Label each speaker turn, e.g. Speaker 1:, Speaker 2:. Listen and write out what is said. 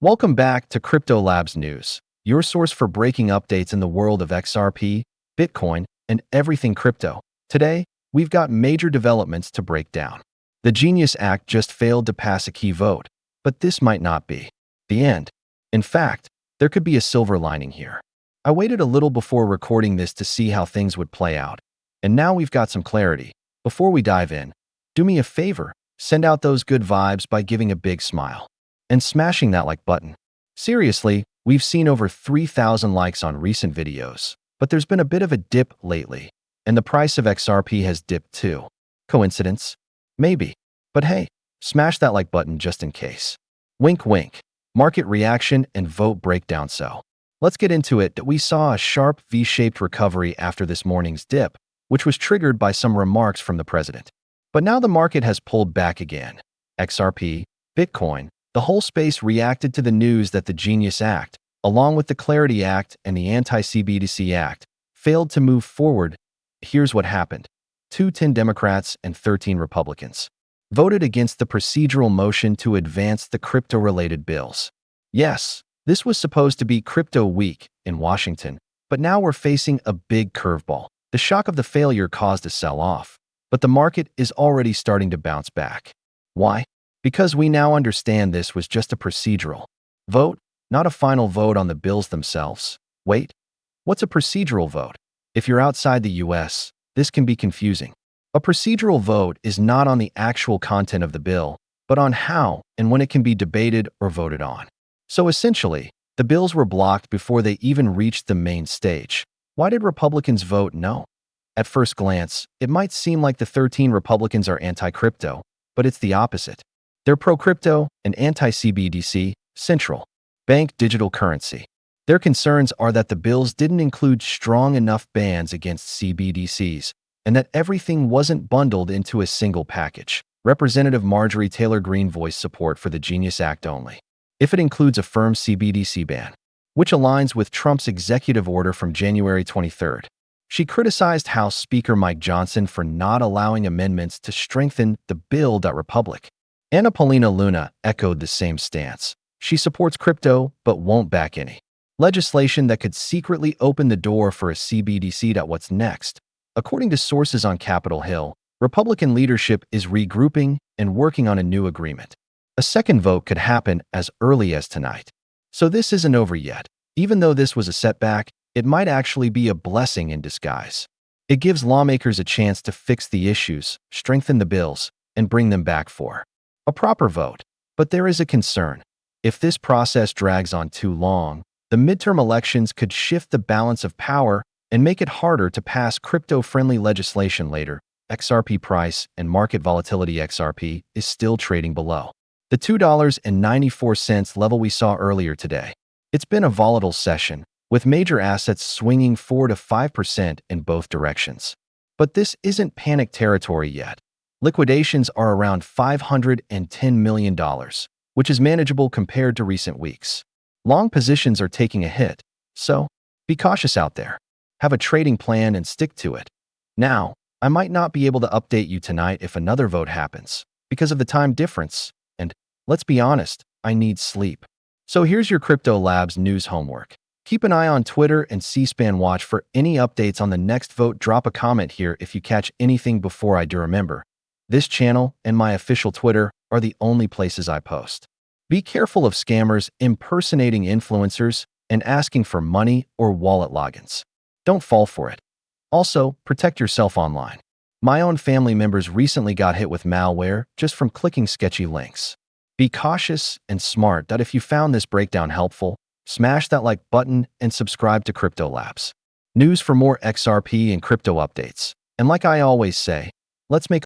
Speaker 1: Welcome back to Crypto Labs News, your source for breaking updates in the world of XRP, Bitcoin, and everything crypto. Today, we've got major developments to break down. The Genius Act just failed to pass a key vote, but this might not be the end. In fact, there could be a silver lining here. I waited a little before recording this to see how things would play out, and now we've got some clarity. Before we dive in, do me a favor, send out those good vibes by giving a big smile and smashing that like button. Seriously, we've seen over 3,000 likes on recent videos, but there's been a bit of a dip lately, and the price of XRP has dipped too. Coincidence? Maybe. But hey, smash that like button just in case. Wink wink. Market reaction and vote breakdown. So, let's get into it. We saw a sharp V-shaped recovery after this morning's dip, which was triggered by some remarks from the president. But now the market has pulled back again. XRP, Bitcoin, the whole space reacted to the news that the Genius Act, along with the Clarity Act and the Anti-CBDC Act, failed to move forward. Here's what happened. 10 Democrats and 13 Republicans voted against the procedural motion to advance the crypto-related bills. Yes, this was supposed to be Crypto Week in Washington, but now we're facing a big curveball. The shock of the failure caused a sell-off, but the market is already starting to bounce back. Why? Because we now understand this was just a procedural vote, not a final vote on the bills themselves. Wait, what's a procedural vote? If you're outside the US, this can be confusing. A procedural vote is not on the actual content of the bill, but on how and when it can be debated or voted on. So essentially, the bills were blocked before they even reached the main stage. Why did Republicans vote no? At first glance, it might seem like the 13 Republicans are anti-crypto, but it's the opposite. They're pro-crypto and anti-CBDC, central bank digital currency. Their concerns are that the bills didn't include strong enough bans against CBDCs and that everything wasn't bundled into a single package. Representative Marjorie Taylor Greene voiced support for the Genius Act only if it includes a firm CBDC ban, which aligns with Trump's executive order from January 23rd. She criticized House Speaker Mike Johnson for not allowing amendments to strengthen the bill. Republic Anna Paulina Luna echoed the same stance. She supports crypto but won't back any legislation that could secretly open the door for a CBDC. What's next? According to sources on Capitol Hill, Republican leadership is regrouping and working on a new agreement. A second vote could happen as early as tonight. So this isn't over yet. Even though this was a setback, it might actually be a blessing in disguise. It gives lawmakers a chance to fix the issues, strengthen the bills, and bring them back for a proper vote. But there is a concern. If this process drags on too long, the midterm elections could shift the balance of power and make it harder to pass crypto-friendly legislation later. XRP price and market volatility. XRP is still trading below the $2.94 level we saw earlier today. It's been a volatile session, with major assets swinging 4 to 5% in both directions. But this isn't panic territory yet. Liquidations are around $510 million, which is manageable compared to recent weeks. Long positions are taking a hit, so be cautious out there. Have a trading plan and stick to it. Now, I might not be able to update you tonight if another vote happens, because of the time difference, and let's be honest, I need sleep. So here's your Crypto Labs news homework. Keep an eye on Twitter and C-SPAN watch for any updates on the next vote. Drop a comment here if you catch anything before I do. Remember, this channel and my official Twitter are the only places I post. Be careful of scammers impersonating influencers and asking for money or wallet logins. Don't fall for it. Also, protect yourself online. My own family members recently got hit with malware just from clicking sketchy links. Be cautious and smart. If you found this breakdown helpful, smash that like button and subscribe to Crypto Labs News for more XRP and crypto updates. And like I always say, let's make